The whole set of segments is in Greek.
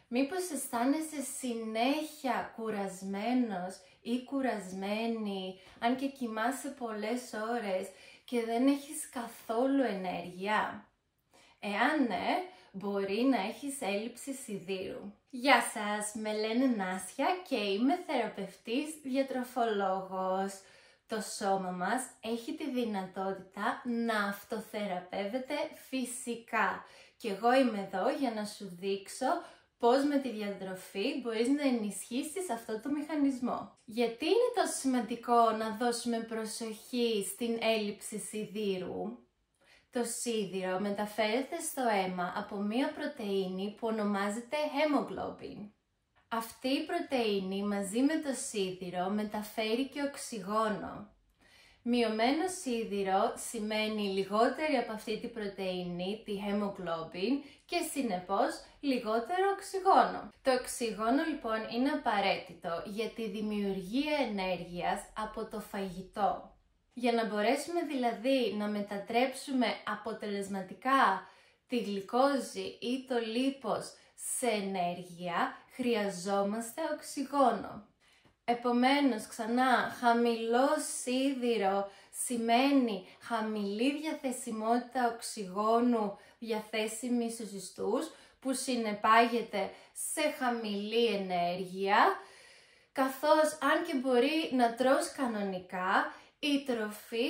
Μήπως αισθάνεσαι συνέχεια κουρασμένος ή κουρασμένη, αν και κοιμάσαι πολλές ώρες και δεν έχεις καθόλου ενέργεια? Εάν ναι, μπορεί να έχεις έλλειψη σιδήρου. Γεια σας, με λένε Νάσια και είμαι θεραπευτής διατροφολόγος. Το σώμα μας έχει τη δυνατότητα να αυτοθεραπεύεται φυσικά και εγώ είμαι εδώ για να σου δείξω πώς με τη διατροφή μπορείς να ενισχύσεις αυτό το μηχανισμό. Γιατί είναι τόσο σημαντικό να δώσουμε προσοχή στην έλλειψη σιδήρου? Το σίδηρο μεταφέρεται στο αίμα από μία πρωτεΐνη που ονομάζεται hemoglobin. Αυτή η πρωτεΐνη μαζί με το σίδηρο μεταφέρει και οξυγόνο. Μειωμένο σίδηρο σημαίνει λιγότερη από αυτή την πρωτεΐνη, τη hemoglobin, και συνεπώς λιγότερο οξυγόνο. Το οξυγόνο λοιπόν είναι απαραίτητο για τη δημιουργία ενέργειας από το φαγητό. Για να μπορέσουμε δηλαδή να μετατρέψουμε αποτελεσματικά τη γλυκόζη ή το λίπος σε ενέργεια, χρειαζόμαστε οξυγόνο. Επομένως, ξανά, χαμηλό σίδηρο σημαίνει χαμηλή διαθεσιμότητα οξυγόνου διαθέσιμη στους ιστούς, που συνεπάγεται σε χαμηλή ενέργεια, καθώς αν και μπορεί να τρως κανονικά, η τροφή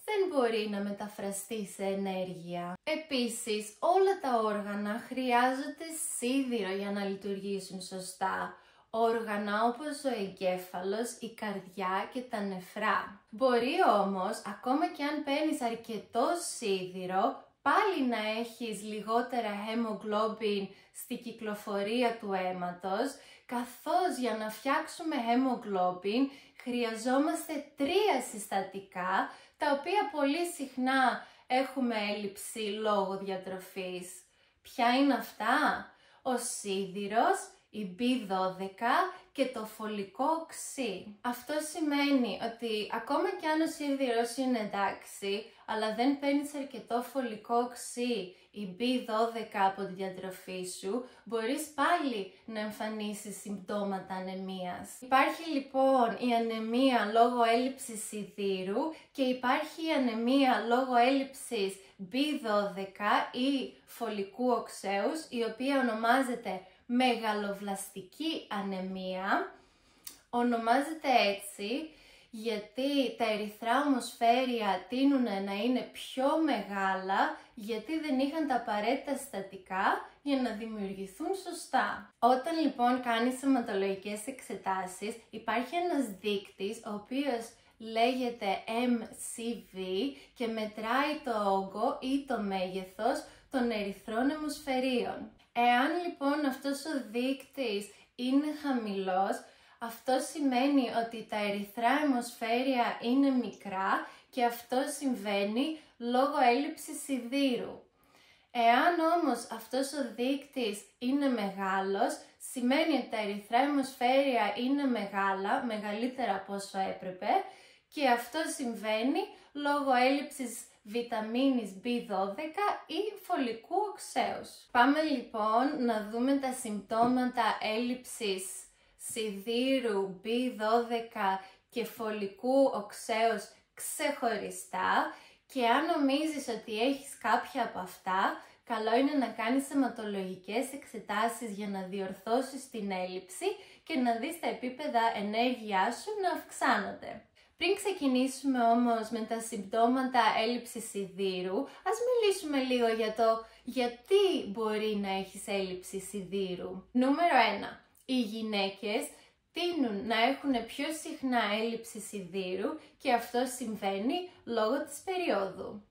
δεν μπορεί να μεταφραστεί σε ενέργεια. Επίσης, όλα τα όργανα χρειάζονται σίδηρο για να λειτουργήσουν σωστά. Όργανα όπως ο εγκέφαλος, η καρδιά και τα νεφρά. Μπορεί όμως, ακόμα και αν παίρνεις αρκετό σίδηρο, πάλι να έχεις λιγότερα hemoglobin στη κυκλοφορία του αίματος, καθώς για να φτιάξουμε hemoglobin χρειαζόμαστε 3 συστατικά, τα οποία πολύ συχνά έχουμε έλλειψη λόγω διατροφής. Ποια είναι αυτά? Ο σίδηρος, η B12 και το φωλικό οξύ. Αυτό σημαίνει ότι ακόμα και αν ο σίδηρος είναι εντάξει, αλλά δεν παίρνεις αρκετό φωλικό οξύ, η B12 από τη διατροφή σου, μπορείς πάλι να εμφανίσεις συμπτώματα ανεμίας. Υπάρχει λοιπόν η ανεμία λόγω έλλειψης σιδήρου και υπάρχει η ανεμία λόγω έλλειψης B12 ή φωλικού οξέους, η οποία ονομάζεται μεγαλοβλαστική ανεμία. Ονομάζεται έτσι γιατί τα ερυθρά ομοσφαίρια τείνουν να είναι πιο μεγάλα, γιατί δεν είχαν τα απαραίτητα συστατικά για να δημιουργηθούν σωστά. Όταν λοιπόν κάνεις αιματολογικές εξετάσεις, υπάρχει ένας δείκτης ο οποίος λέγεται MCV και μετράει το όγκο ή το μέγεθος των ερυθρών αιμοσφαιρίων. Εάν λοιπόν αυτός ο δείκτης είναι χαμηλός, αυτό σημαίνει ότι τα ερυθρά αιμοσφαίρια είναι μικρά και αυτό συμβαίνει λόγω έλλειψης σιδήρου. Εάν όμως αυτός ο δείκτης είναι μεγάλος, σημαίνει ότι τα ερυθρά αιμοσφαίρια είναι μεγάλα, μεγαλύτερα από όσο έπρεπε, και αυτό συμβαίνει λόγω έλλειψης βιταμίνης B12 ή φωλικού οξέους. Πάμε λοιπόν να δούμε τα συμπτώματα έλλειψης σιδήρου, B12 και φωλικού οξέους ξεχωριστά, και αν νομίζεις ότι έχεις κάποια από αυτά, καλό είναι να κάνεις αιματολογικές εξετάσεις για να διορθώσεις την έλλειψη και να δεις τα επίπεδα ενέργειάς σου να αυξάνονται. Πριν ξεκινήσουμε όμως με τα συμπτώματα έλλειψης σιδήρου, ας μιλήσουμε λίγο για το γιατί μπορεί να έχεις έλλειψη σιδήρου. Νούμερο 1. Οι γυναίκες τείνουν να έχουν πιο συχνά έλλειψη σιδήρου και αυτό συμβαίνει λόγω της περίοδου.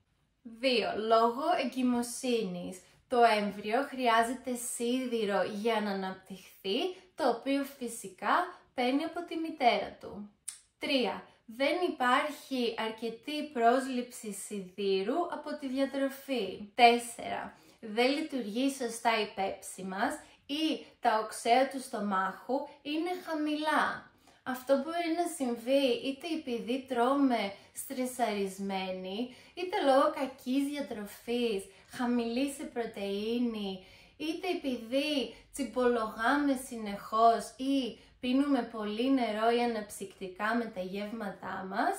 2. Λόγω εγκυμοσύνης. Το έμβριο χρειάζεται σίδηρο για να αναπτυχθεί, το οποίο φυσικά παίρνει από τη μητέρα του. 3. Δεν υπάρχει αρκετή πρόσληψη σιδήρου από τη διατροφή. 4. Δεν λειτουργεί σωστά η πέψη μας ή τα οξέα του στομάχου είναι χαμηλά. Αυτό μπορεί να συμβεί είτε επειδή τρώμε στρεσαρισμένοι, είτε λόγω κακής διατροφής, χαμηλή σε πρωτεΐνη είτε επειδή τσιμπολογάμε συνεχώς ή πίνουμε πολύ νερό ή αναψυκτικά με τα γεύματά μας,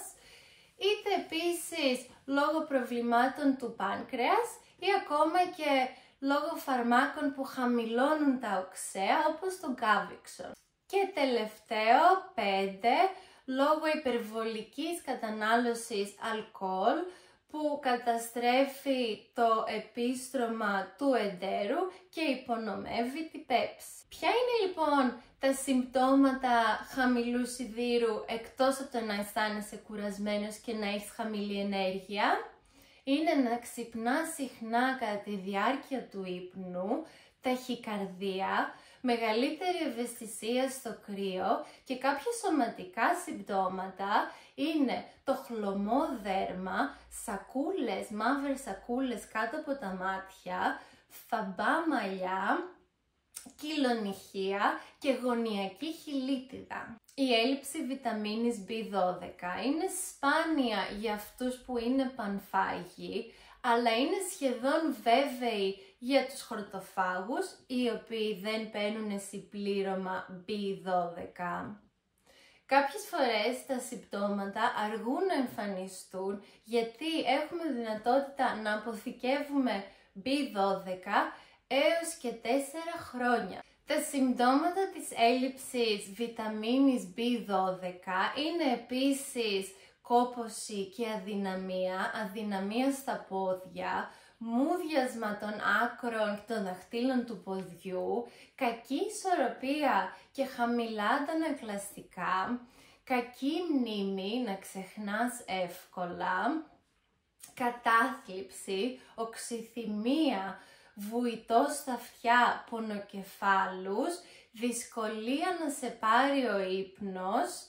είτε επίσης λόγω προβλημάτων του πάνκρεας ή ακόμα και λόγω φαρμάκων που χαμηλώνουν τα οξέα όπως το Gaviscon. Και τελευταίο, 5, λόγω υπερβολικής κατανάλωσης αλκοόλ που καταστρέφει το επίστρωμα του εντέρου και υπονομεύει την πέψη. Ποια είναι λοιπόν τα συμπτώματα χαμηλού σιδήρου εκτός από το να αισθάνεσαι κουρασμένος και να έχεις χαμηλή ενέργεια? Είναι να ξυπνάς συχνά κατά τη διάρκεια του ύπνου, ταχυκαρδία, μεγαλύτερη ευαισθησία στο κρύο και κάποια σωματικά συμπτώματα είναι το χλωμό δέρμα, σακούλες, μαύρες σακούλες κάτω από τα μάτια, θαμπά μαλλιά, κυλονυχία και γωνιακή χιλίτιδα. Η έλλειψη βιταμίνης B12 είναι σπάνια για αυτούς που είναι πανφάγοι, αλλά είναι σχεδόν βέβαιη για τους χορτοφάγους, οι οποίοι δεν παίρνουν συμπλήρωμα B12. Κάποιες φορές τα συμπτώματα αργούν να εμφανιστούν γιατί έχουμε δυνατότητα να αποθηκεύουμε B12 έως και 4 χρόνια. Τα συμπτώματα της έλλειψης βιταμίνης B12 είναι επίσης κόπωση και αδυναμία στα πόδια, μούδιασμα των άκρων και των δαχτύλων του ποδιού, κακή ισορροπία και χαμηλά αντανακλαστικά, κακή μνήμη, να ξεχνάς εύκολα, κατάθλιψη, οξυθυμία, βουητό στα αυτιά, πονοκεφάλους, δυσκολία να σε πάρει ο ύπνος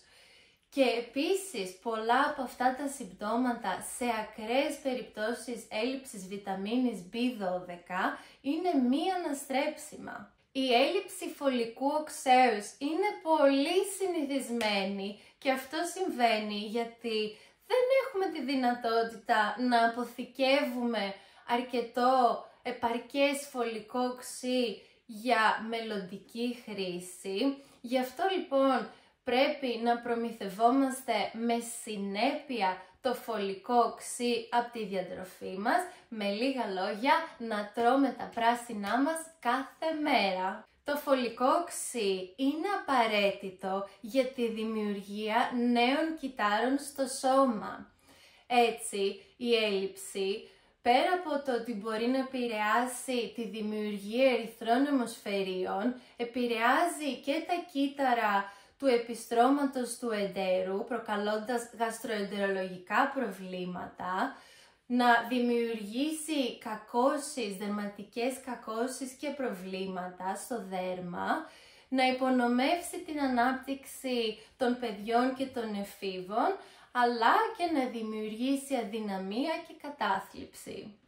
και επίσης πολλά από αυτά τα συμπτώματα σε ακραίες περιπτώσεις έλλειψης βιταμίνης B12 είναι μη αναστρέψιμα. Η έλλειψη φωλικού οξέους είναι πολύ συνηθισμένη και αυτό συμβαίνει γιατί δεν έχουμε τη δυνατότητα να αποθηκεύουμε αρκετό επαρκές φωλικό οξύ για μελλοντική χρήση. Γι' αυτό λοιπόν πρέπει να προμηθευόμαστε με συνέπεια το φωλικό οξύ από τη διατροφή μας, με λίγα λόγια να τρώμε τα πράσινά μας κάθε μέρα. Το φωλικό οξύ είναι απαραίτητο για τη δημιουργία νέων κυττάρων στο σώμα. Έτσι, η έλλειψη, πέρα από το ότι μπορεί να επηρεάσει τη δημιουργία ερυθρών αιμοσφαιρίων, επηρεάζει και τα κύτταρα του επιστρώματος του εντέρου, προκαλώντας γαστροεντερολογικά προβλήματα, να δημιουργήσει κακώσεις, δερματικές κακώσεις και προβλήματα στο δέρμα, να υπονομεύσει την ανάπτυξη των παιδιών και των εφήβων, αλλά και να δημιουργήσει αδυναμία και κατάθλιψη.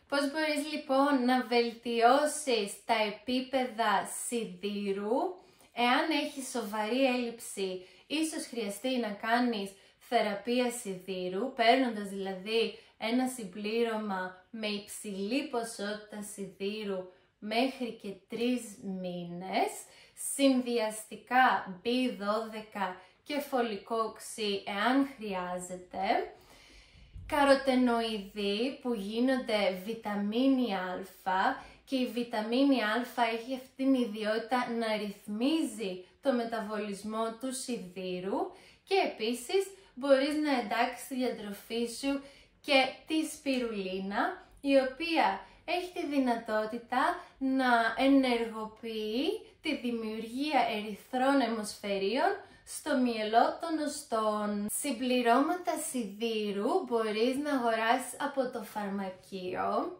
Πώς μπορείς λοιπόν να βελτιώσεις τα επίπεδα σιδήρου? Εάν έχεις σοβαρή έλλειψη, ίσως χρειαστεί να κάνεις θεραπεία σιδήρου, παίρνοντας δηλαδή ένα συμπλήρωμα με υψηλή ποσότητα σιδήρου μέχρι και 3 μήνες, συνδυαστικά B12 και φωλικό οξύ εάν χρειάζεται, καροτενοειδή που γίνονται βιταμίνη Α, και η βιταμίνη Α έχει αυτή την ιδιότητα να ρυθμίζει το μεταβολισμό του σιδήρου και επίσης μπορείς να εντάξεις στη διατροφή σου και τη σπιρουλίνα, η οποία έχει τη δυνατότητα να ενεργοποιεί τη δημιουργία ερυθρών αιμοσφαιρίων στο μυελό των οστών. Συμπληρώματα σιδήρου μπορείς να αγοράσεις από το φαρμακείο.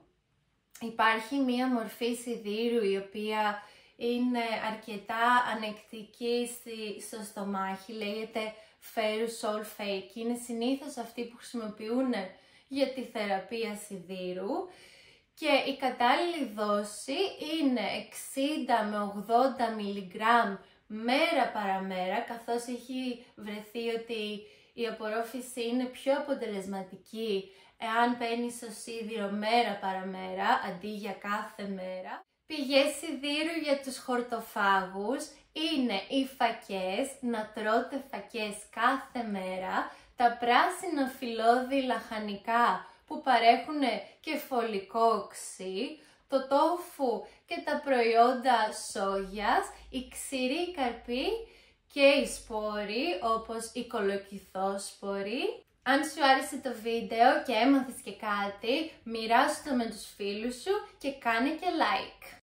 Υπάρχει μία μορφή σιδήρου η οποία είναι αρκετά ανεκτική στο στομάχι, λέγεται ferrous sulfate και είναι συνήθως αυτοί που χρησιμοποιούν για τη θεραπεία σιδήρου και η κατάλληλη δόση είναι 60 με 80 μιλιγκράμμ μέρα παραμέρα, καθώς έχει βρεθεί ότι η απορρόφηση είναι πιο αποτελεσματική εάν παίρνεις το σίδηρο μέρα παραμέρα αντί για κάθε μέρα. Πηγές σιδήρου για τους χορτοφάγους είναι οι φακές, να τρώτε φακές κάθε μέρα, τα πράσινα φυλλώδη λαχανικά που παρέχουν και φωλικό οξύ, το τόφου και τα προϊόντα σόγιας, οι ξηροί καρποί και οι σπόροι όπως οι κολοκυθόσποροι. Αν σου άρεσε το βίντεο και έμαθες και κάτι, μοιράσου το με τους φίλους σου και κάνε και like.